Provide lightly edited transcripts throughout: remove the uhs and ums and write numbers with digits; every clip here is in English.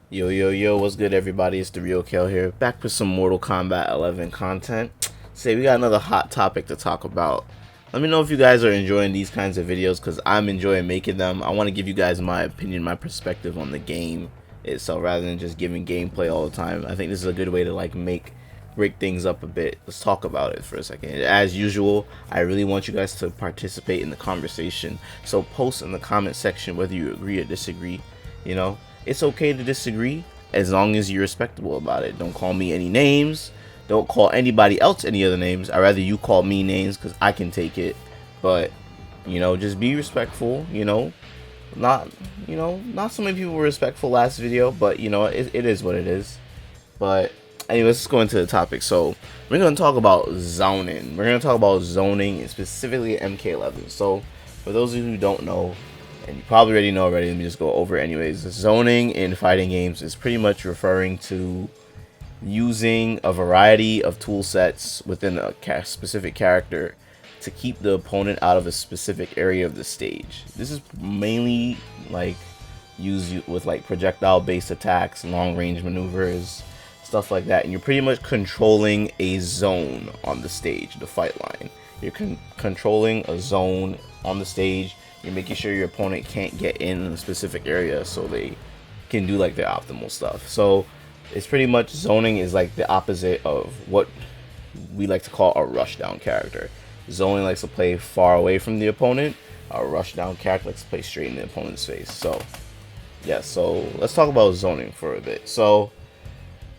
Yo, yo, yo, what's good, everybody? It's theRealKaaayle here, back with some Mortal Kombat 11 content. Say, we got another hot topic to talk about. Let me know if you guys are enjoying these kinds of videos, because I'm enjoying making them. I want to give you guys my opinion, my perspective on the game itself, rather than just giving gameplay all the time. I think this is a good way to, like, break things up a bit. Let's talk about it for a second. As usual, I really want you guys to participate in the conversation. So post in the comment section whether you agree or disagree, you know. It's okay to disagree as long as you're respectable about it. Don't call me any names. Don't call anybody else any other names. I'd rather you call me names because I can take it. But, you know, just be respectful, you know. Not so many people were respectful last video, but, you know, it is what it is. But, anyways, let's go into the topic. So, we're going to talk about zoning. We're going to talk about zoning, and specifically MK11. So, for those of you who don't know, and you probably already know already, let me just go over it anyways. Zoning in fighting games is pretty much referring to using a variety of tool sets within a specific character to keep the opponent out of a specific area of the stage. This is mainly like used with like projectile based attacks, long range maneuvers, stuff like that, and you're pretty much controlling a zone on the stage, the fight line. You're controlling a zone on the stage. You're making sure your opponent can't get in a specific area so they can do like their optimal stuff. So it's pretty much, zoning is like the opposite of what we like to call a rushdown character. Zoning likes to play far away from the opponent. A rushdown character likes to play straight in the opponent's face. So yeah, so let's talk about zoning for a bit. So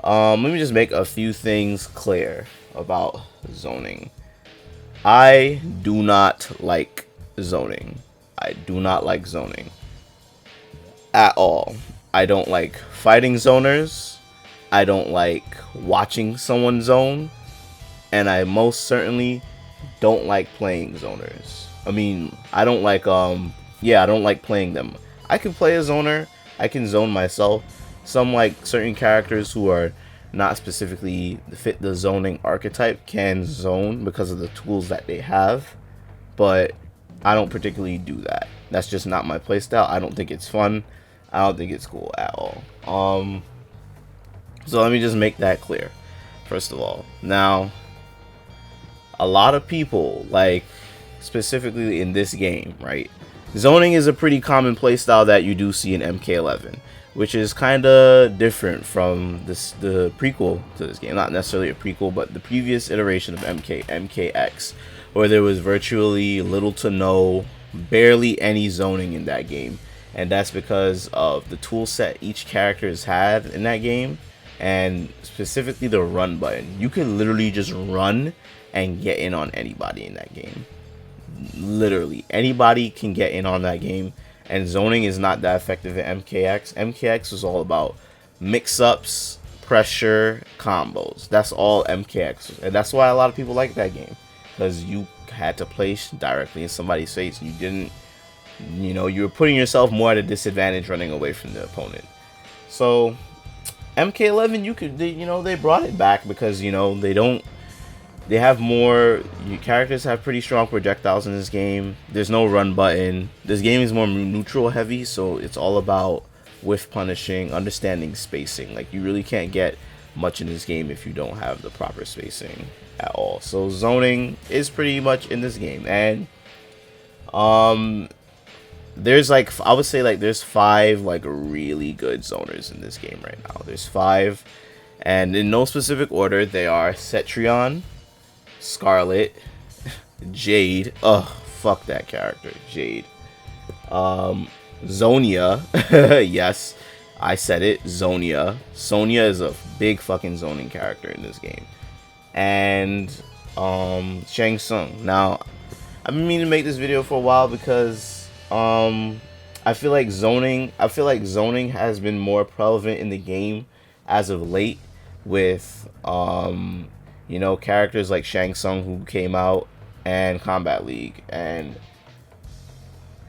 let me just make a few things clear about zoning. I do not like zoning. I do not like zoning at all. I don't like fighting zoners. I don't like watching someone zone. And I most certainly don't like playing zoners. I mean, I don't like, I don't like playing them. I can play a zoner. I can zone myself. Some, like, certain characters who are not specifically fit the zoning archetype can zone because of the tools that they have. But I don't particularly do that. That's just not my playstyle. I don't think it's fun. I don't think it's cool at all. So let me just make that clear, first of all. Now, a lot of people, like, specifically in this game, right? Zoning is a pretty common playstyle that you do see in MK11, which is kind of different from the prequel to this game. Not necessarily a prequel, but the previous iteration of MKX, where there was virtually little to no, barely any zoning in that game. And that's because of the tool set each character has had in that game, and specifically the run button. You can literally just run and get in on anybody in that game. Literally, anybody can get in on that game, and zoning is not that effective in MKX. MKX is all about mix-ups, pressure, combos. That's all MKX, and that's why a lot of people like that game, because you had to place directly in somebody's face. You didn't, you know, you were putting yourself more at a disadvantage running away from the opponent. So MK11, they brought it back because, you know, they have more, characters have pretty strong projectiles in this game. There's no run button. This game is more neutral heavy, so it's all about whiff punishing, understanding spacing. Like, you really can't get much in this game if you don't have the proper spacing at all. So zoning is pretty much in this game, and there's, like, I would say, like, there's 5 like really good zoners in this game right now. There's 5, and in no specific order, they are Cetrion, Scarlet, Jade. Ugh, fuck that character, Jade. Zonia. Yes, I said it, Zonia. Sonya is a big fucking zoning character in this game. And Shang Tsung. Now, I've been meaning to make this video for a while because I feel like zoning has been more prevalent in the game as of late, with you know, characters like Shang Tsung who came out, and Combat League. And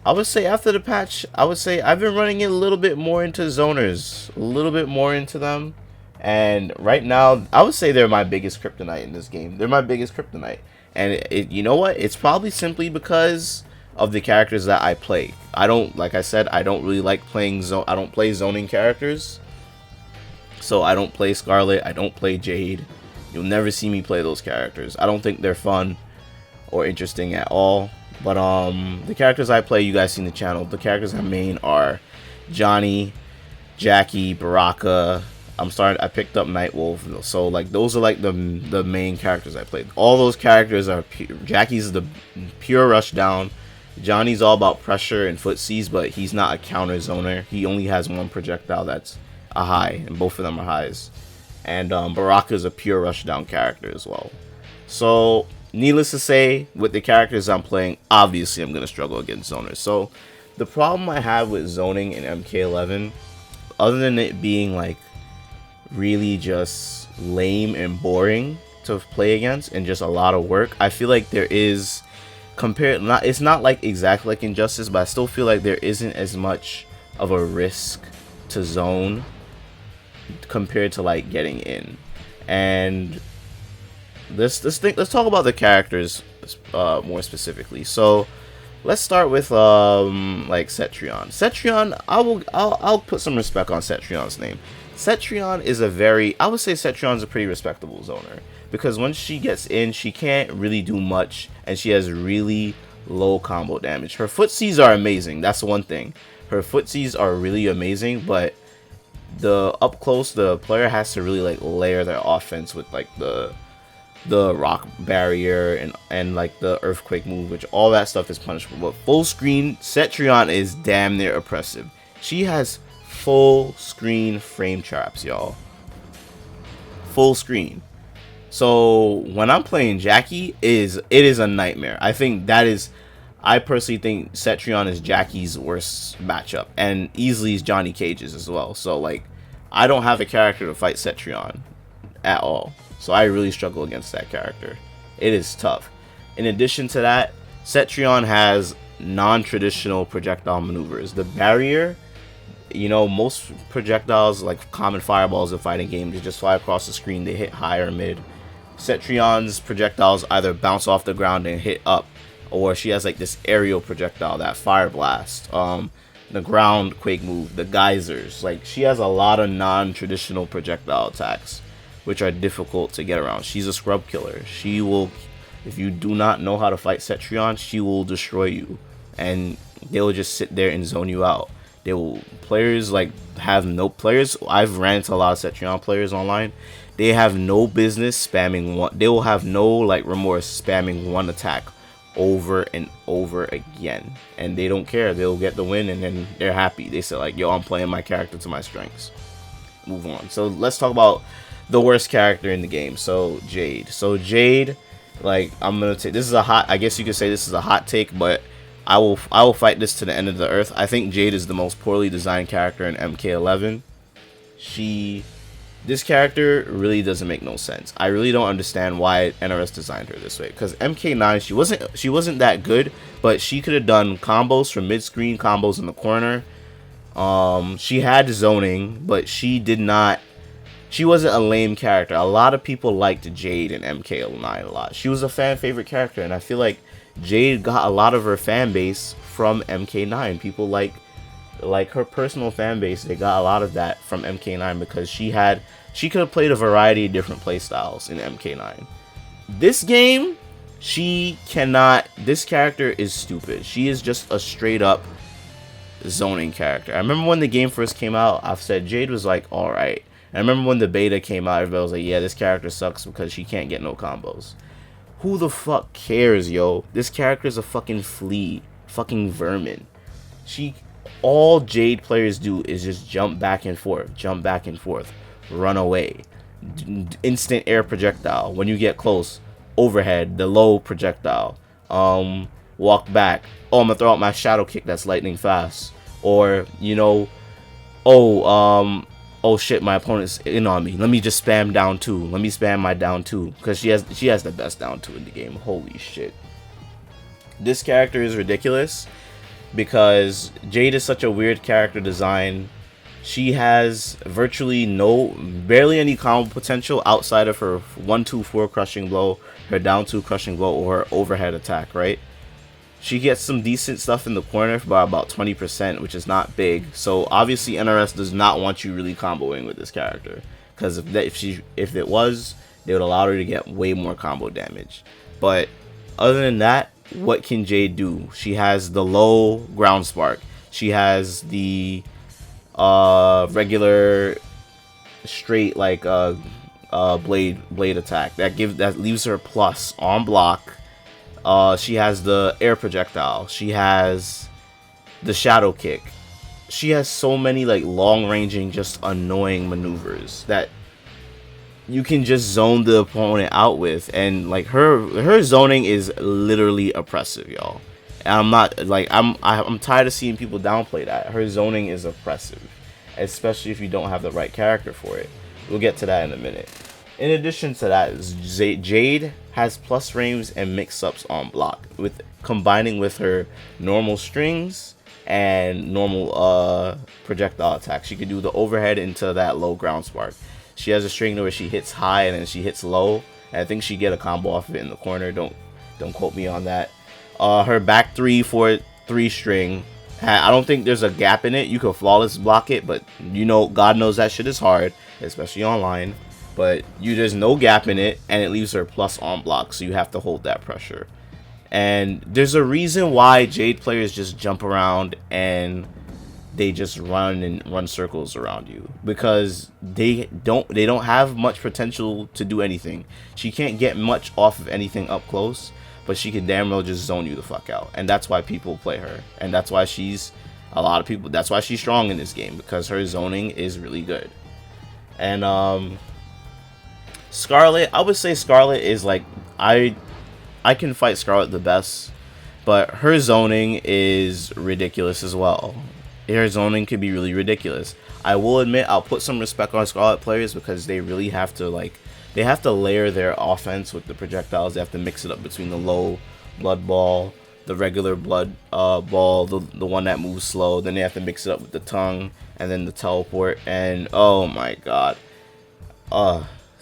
I would say after the patch, I would say I've been running it a little bit more into zoners, a little bit more into them. And right now, I would say they're my biggest kryptonite in this game. They're my biggest kryptonite. And you know what? It's probably simply because of the characters that I play. I don't, like I said, I don't really like playing I don't play zoning characters. So I don't play Scarlet, I don't play Jade. You'll never see me play those characters. I don't think they're fun or interesting at all. But the characters I play, you guys see in the channel, the characters I main are Johnny, Jackie, Baraka. I picked up Nightwolf, so like those are like the main characters I played. All those characters are Jackie's the pure rush down. Johnny's all about pressure and footsies, but he's not a counter zoner. He only has one projectile that's a high, and both of them are highs. And Baraka is a pure rush down character as well. So needless to say, with the characters I'm playing, obviously I'm gonna struggle against zoners. So the problem I have with zoning in MK11, other than it being like really just lame and boring to play against and just a lot of work, I feel like there is it's not like exactly like Injustice, but I still feel like there isn't as much of a risk to zone compared to like getting in. And let's talk about the characters more specifically. So let's start with like Cetrion. I'll put some respect on Cetrion's name. Cetrion is I would say Cetrion's a pretty respectable zoner, because once she gets in, she can't really do much, and she has really low combo damage. Her footsies are amazing, that's the one thing. Her footsies are really amazing, but up close, the player has to really like layer their offense with like the rock barrier and like the earthquake move, which all that stuff is punishable. But full screen, Cetrion is damn near oppressive. She has full screen frame traps, y'all. Full screen. So when I'm playing Jackie, it is a nightmare. I personally think Cetrion is Jackie's worst matchup, and easily is Johnny Cage's as well. So like, I don't have a character to fight Cetrion at all. So I really struggle against that character. It is tough. In addition to that, Cetrion has non-traditional projectile maneuvers. The barrier, you know, most projectiles like common fireballs in fighting games, they just fly across the screen, they hit high or mid. Cetrion's projectiles either bounce off the ground and hit up, or she has like this aerial projectile, that fire blast, the ground quake move, the geysers. Like, she has a lot of non-traditional projectile attacks, which are difficult to get around. She's a scrub killer. She will, if you do not know how to fight Cetrion, she will destroy you, and they will just sit there and zone you out. Players I've ran into a lot of Cetrion players online. They have no business spamming one. They will have no like remorse spamming one attack over and over again, and they don't care. They'll get the win, and then they're happy. They say like, yo, I'm playing my character to my strengths. Move on. So let's talk about the worst character in the game. So Jade, like, I'm gonna take, this is a hot, I guess you could say this is a hot take, but I will fight this to the end of the earth. I think Jade is the most poorly designed character in MK11. This character really doesn't make no sense. I really don't understand why NRS designed her this way. Because MK9, she wasn't that good, but she could have done combos from mid-screen, combos in the corner. She had zoning, but she wasn't a lame character. A lot of people liked Jade in MK09 a lot. She was a fan favorite character, and I feel like Jade got a lot of her fan base from MK9. People like her personal fan base, they got a lot of that from MK9 because she could have played a variety of different playstyles in MK9. This game, this character is stupid. She is just a straight up zoning character. I remember when the game first came out, I've said Jade was like, alright. I remember when the beta came out, everybody was like, yeah, this character sucks because she can't get no combos. Who the fuck cares, yo? This character is a fucking flea. Fucking vermin. All Jade players do is just jump back and forth, run away. Instant air projectile. When you get close, overhead, the low projectile. Walk back. Oh, I'm gonna throw out my shadow kick that's lightning fast. Or, you know, oh shit, my opponent's in on me. Let me just spam down 2. Let me spam my down 2. Because she has the best down 2 in the game. Holy shit. This character is ridiculous because Jade is such a weird character design. She has barely any combo potential outside of her 1-2-4 crushing blow, her down 2 crushing blow, or her overhead attack, right? She gets some decent stuff in the corner by about 20%, which is not big. So obviously NRS does not want you really comboing with this character, because if it was, they would allow her to get way more combo damage. But other than that, what can Jade do? She has the low ground spark. She has the regular straight like blade attack that leaves her plus on block. She has the air projectile. She has the shadow kick. She has so many like long ranging, just annoying maneuvers that you can just zone the opponent out with, and like her zoning is literally oppressive, y'all. And I'm not like I'm tired of seeing people downplay that. Her zoning is oppressive, especially if you don't have the right character for it. We'll get to that in a minute. In addition to that, Jade has plus frames and mix-ups on block, with combining with her normal strings and normal projectile attack. She can do the overhead into that low ground spark. She has a string where she hits high and then she hits low, and I think she get a combo off of it in the corner. Don't quote me on that. Her back 3-4-3 string, I don't think there's a gap in it. You can flawless block it, but you know, God knows that shit is hard, especially online. But there's no gap in it, and it leaves her plus on block, so you have to hold that pressure. And there's a reason why Jade players just jump around and they just run circles around you, because they don't have much potential to do anything. She can't get much off of anything up close, but she can damn well just zone you the fuck out. And that's why people play her, and that's why that's why she's strong in this game, because her zoning is really good. And Scarlet, I would say Scarlet is like, I can fight Scarlet the best, but her zoning is ridiculous as well. Her zoning could be really ridiculous. I will admit, I'll put some respect on Scarlet players, because they really have to layer their offense with the projectiles. They have to mix it up between the low blood ball, the regular blood ball, the one that moves slow. Then they have to mix it up with the tongue, and then the teleport. And oh my god,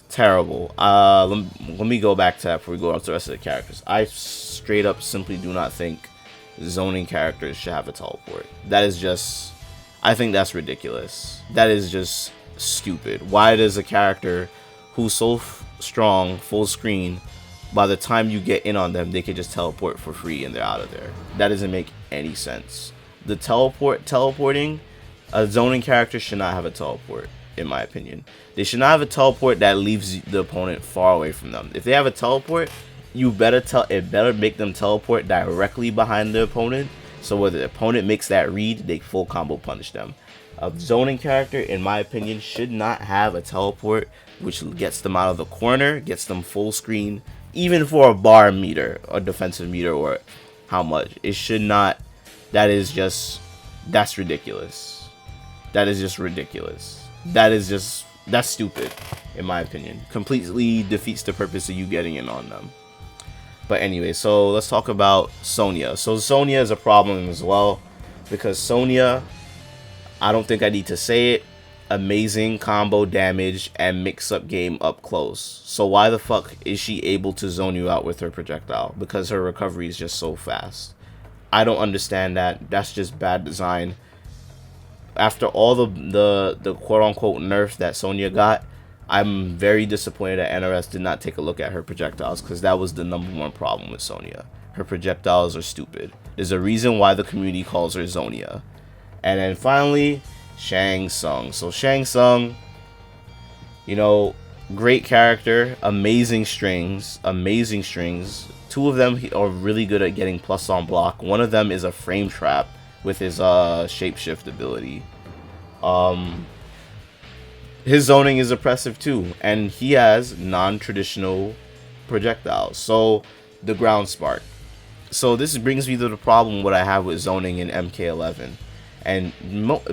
terrible. Let me go back to that before we go on to the rest of the characters. I straight up simply do not think zoning characters should have a teleport. That is just, I think that's ridiculous. That is just stupid. Why does a character who's so strong, full screen, by the time you get in on them, they can just teleport for free and they're out of there? That doesn't make any sense. The teleporting, a zoning character should not have a teleport, in my opinion. They should not have a teleport that leaves the opponent far away from them. If they have a teleport, it better make them teleport directly behind the opponent, so when the opponent makes that read, they full combo punish them. A zoning character, in my opinion, should not have a teleport which gets them out of the corner, gets them full screen, even for a bar meter or defensive meter or how much. It should not. That's ridiculous. That is just ridiculous. That's stupid, in my opinion. Completely defeats the purpose of you getting in on them. But anyway, so let's talk about Sonya. So Sonya is a problem as well, because Sonya, I don't think I need to say it, amazing combo damage and mix-up game up close. So why the fuck is she able to zone you out with her projectile? Because her recovery is just so fast. I don't understand that. That's just bad design. After all the quote-unquote nerf that Sonya got, I'm very disappointed that NRS did not take a look at her projectiles, because that was the #1 problem with Sonya. Her projectiles are stupid. There's a reason why the community calls her Zonia. And then finally, Shang Tsung. So Shang Tsung, you know, great character, amazing strings. Two of them are really good at getting plus on block. One of them is a frame trap with his shapeshift ability. His zoning is oppressive too, and he has non-traditional projectiles. So the ground spark. So this brings me to the problem what I have with zoning in MK11, and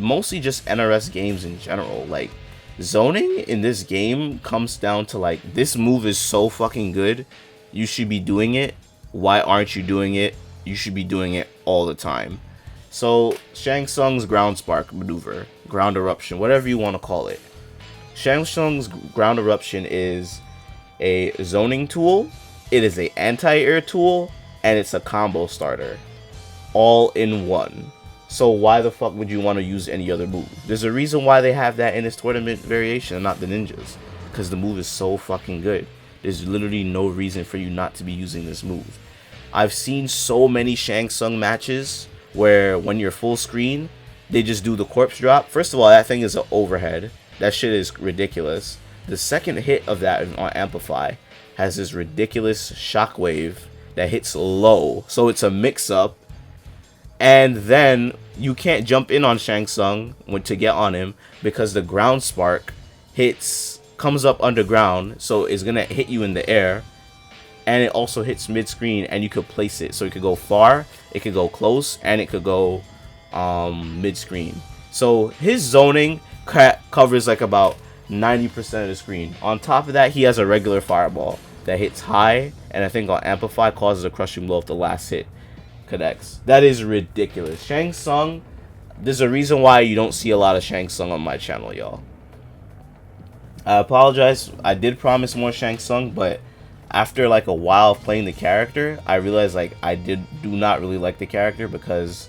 mostly just NRS games in general. Like, zoning in this game comes down to like, this move is so fucking good, you should be doing it. Why aren't you doing it? You should be doing it all the time. So Shang Tsung's ground spark maneuver, ground eruption, whatever you want to call it. Shang Tsung's ground eruption is a zoning tool, it is an anti-air tool, and it's a combo starter. all in one. So why the fuck would you want to use any other move? There's a reason why they have that in this tournament variation and not the ninjas. Because the move is so fucking good. There's literally no reason for you not to be using this move. I've seen so many Shang Tsung matches where when you're full screen, they just do the corpse drop. First of all, that thing is an overhead. That shit is ridiculous. The second hit of that on Amplify has this ridiculous shockwave that hits low. So it's a mix-up. And then you can't jump in on Shang Tsung to get on him because the ground spark comes up underground, so it's gonna hit you in the air, and it also hits mid-screen, and you could place it, so it could go far, it could go close, and it could go mid-screen. So his zoning covers like about 90% of the screen. On top of that, he has a regular fireball that hits high, and I think on Amplify causes a crushing blow if the last hit connects. That is ridiculous. Shang Tsung, there's a reason why you don't see a lot of Shang Tsung on my channel, y'all. I apologize. I did promise more Shang Tsung, but after like a while of playing the character, I realized like I do not really like the character because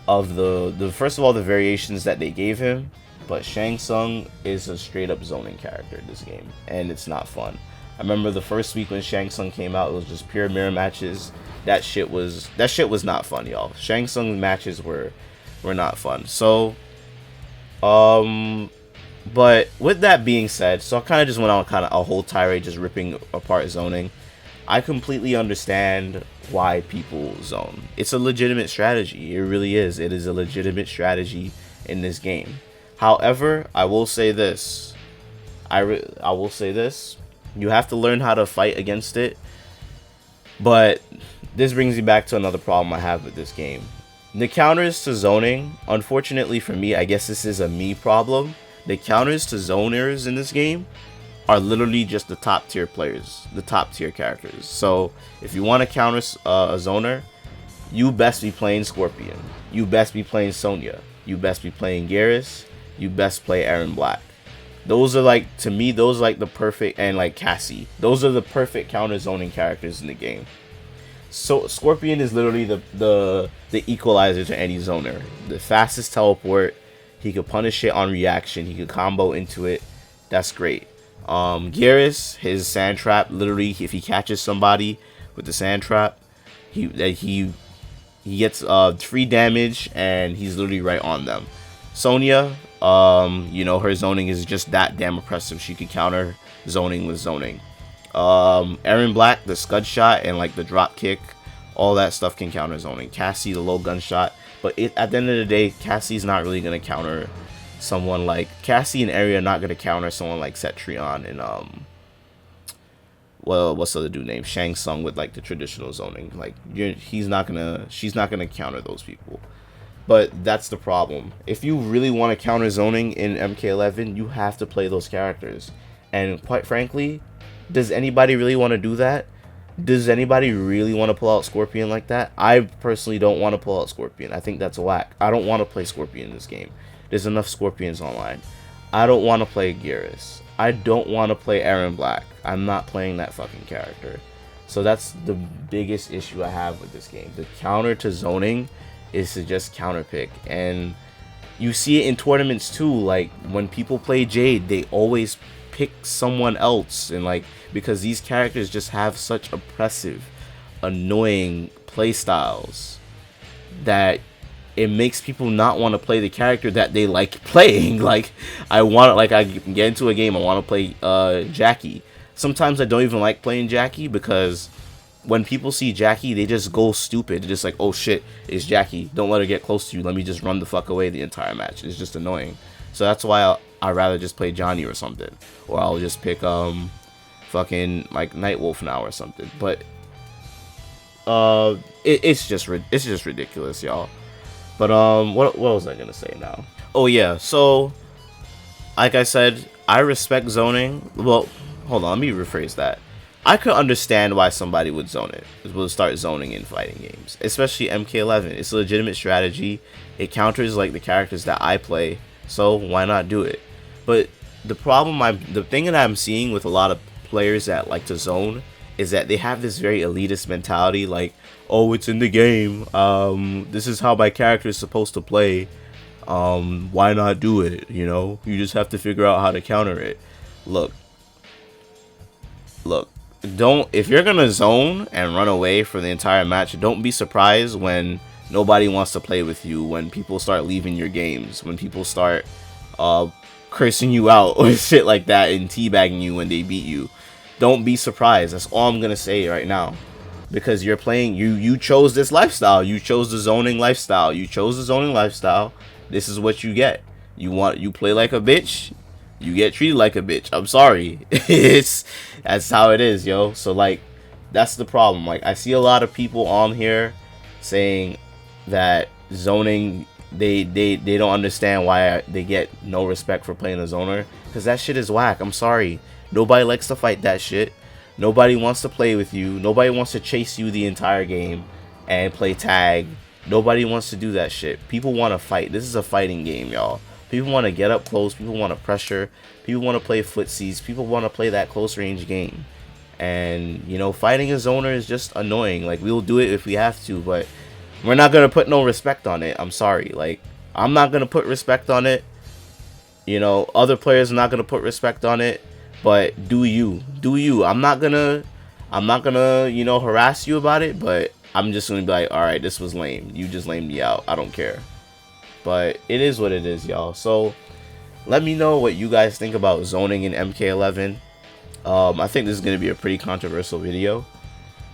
of the first of all the variations that they gave him. But Shang Tsung is a straight up zoning character in this game, and it's not fun. I remember the first week when Shang Tsung came out, it was just pure mirror matches. That shit was not fun, y'all. Shang Tsung matches were not fun. So but with that being said, so I kind of just went on kind of a whole tirade just ripping apart zoning. I completely understand why people zone. It's a legitimate strategy. It really is. It is a legitimate strategy in this game. However, I will say this. I will say this. You have to learn how to fight against it. But this brings me back to another problem I have with this game. The counters to zoning, unfortunately for me, I guess this is a me problem. The counters to zoners in this game are literally just the top tier players, the top tier characters. So if you want to counter a zoner, you best be playing Scorpion. You best be playing Sonya. You best be playing Garrus. You best play Aaron Black. Those are like, to me, those are like the perfect, and like Cassie. Those are the perfect counter zoning characters in the game. So Scorpion is literally the equalizer to any zoner. The fastest teleport. He could punish shit on reaction. He could combo into it. That's great. Garrus, his sand trap, literally, if he catches somebody with the sand trap, he gets free damage, and he's literally right on them. Sonya, you know, her zoning is just that damn oppressive. She could counter zoning with zoning. Aaron Black, the scud shot and like the drop kick, all that stuff can counter zoning. Cassie, the low gunshot. But at the end of the day, Cassie's not really going to counter someone like... Cassie and Area are not going to counter someone like Cetrion and, well, what's the other dude named? Shang Tsung with, like, the traditional zoning. Like, she's not going to counter those people. But that's the problem. If you really want to counter zoning in MK11, you have to play those characters. And quite frankly, does anybody really want to do that? Does anybody really want to pull out Scorpion like that? I personally don't want to pull out Scorpion. I think that's whack. I don't want to play Scorpion in this game. There's enough Scorpions online. I don't want to play Garrus. I don't want to play Aaron Black. I'm not playing that fucking character. So that's the biggest issue I have with this game. The counter to zoning is to just counter pick. And you see it in tournaments too. Like when people play Jade, they always pick someone else, and like because these characters just have such oppressive, annoying play styles that it makes people not want to play the character that they like playing. Like I get into a game, I want to play Jackie. Sometimes I don't even like playing Jackie because when people see Jackie, they just go stupid. They're just like, oh shit, it's Jackie. Don't let her get close to you. Let me just run the fuck away the entire match. It's just annoying. So that's why I'd rather just play Johnny or something. Or I'll just pick fucking like Nightwolf now or something. But it's just ridiculous, y'all. But what was I gonna say now? Oh yeah, so like I said, I respect zoning. Well, hold on, let me rephrase that. I could understand why somebody would zone it. Would start zoning in fighting games, especially MK11. It's a legitimate strategy. It counters like the characters that I play, so why not do it? But the thing that I'm seeing with a lot of players that like to zone is that they have this very elitist mentality, like, oh, it's in the game, this is how my character is supposed to play, why not do it, you know, you just have to figure out how to counter it. Look, don't, if you're gonna zone and run away for the entire match, don't be surprised when nobody wants to play with you, when people start leaving your games, when people start cursing you out or shit like that and teabagging you when they beat you. Don't be surprised. That's all I'm gonna say right now, because you're playing, you chose this lifestyle, you chose the zoning lifestyle, this is what you get. You play like a bitch, you get treated like a bitch. I'm sorry. That's how it is, yo. So like, that's the problem. Like, I see a lot of people on here saying that zoning, they don't understand why they get no respect for playing a zoner, because that shit is whack. I'm sorry. Nobody likes to fight that shit. Nobody wants to play with you. Nobody wants to chase you the entire game and play tag. Nobody wants to do that shit. People want to fight. This is a fighting game, y'all. People want to get up close. People want to pressure. People want to play footsies. People want to play that close range game. And, you know, fighting a zoner is just annoying. Like, we'll do it if we have to, but we're not going to put no respect on it. I'm sorry. Like, I'm not going to put respect on it. You know, other players are not going to put respect on it. But do you. I'm not gonna, you know, harass you about it, but I'm just gonna be like, alright, this was lame. You just lamed me out. I don't care. But it is what it is, y'all. So let me know what you guys think about zoning in MK11. I think this is gonna be a pretty controversial video,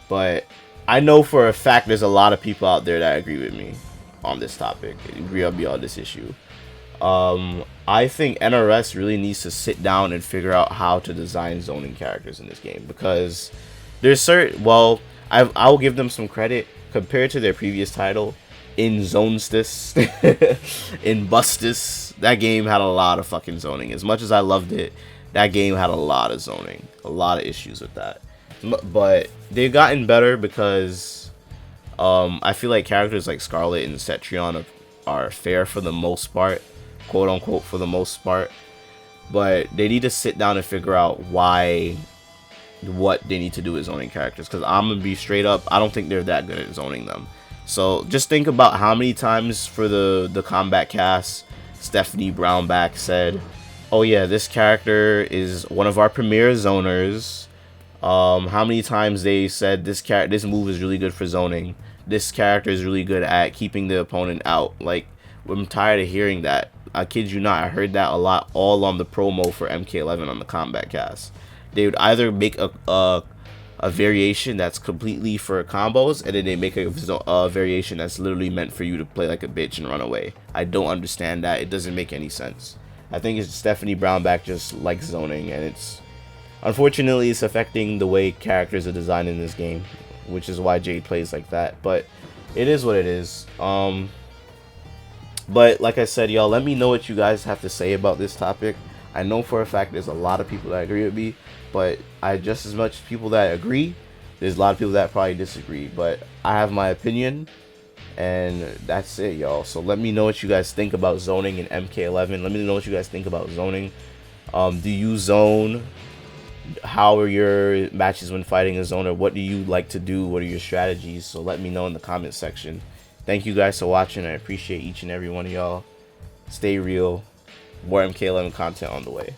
but I know for a fact there's a lot of people out there that agree with me on this topic, agree on this issue. I think NRS really needs to sit down and figure out how to design zoning characters in this game, because there's certain, well, I'll give them some credit compared to their previous title, in Zonestis, in Bustis. That game had a lot of fucking zoning. As much as I loved it, that game had a lot of zoning, a lot of issues with that. But they've gotten better because I feel like characters like Scarlet and Cetrion are fair for the most part, quote unquote, for the most part. But they need to sit down and figure out what they need to do with zoning characters, because I'm gonna be straight up, I don't think they're that good at zoning them. So just think about how many times for the combat cast Stephanie Brownback said, oh yeah, this character is one of our premier zoners. How many times they said this move is really good for zoning, this character is really good at keeping the opponent out. Like, I'm tired of hearing that. I kid you not, I heard that a lot, all on the promo for MK11 on the combat cast. They would either make a variation that's completely for combos, and then they make a variation that's literally meant for you to play like a bitch and run away. I don't understand that. It doesn't make any sense. I think it's Stephanie Brownback just likes zoning, and it's, unfortunately, it's affecting the way characters are designed in this game, which is why Jade plays like that. But it is what it is. But like I said, y'all, let me know what you guys have to say about this topic. I know for a fact there's a lot of people that agree with me, but just as much people that agree, there's a lot of people that probably disagree. But I have my opinion, and that's it, y'all. So let me know what you guys think about zoning in MK11. Let me know what you guys think about zoning. Do you zone? How are your matches when fighting a zoner? What do you like to do? What are your strategies? So let me know in the comment section. Thank you guys for watching. I appreciate each and every one of y'all. Stay real. More MK11 content on the way.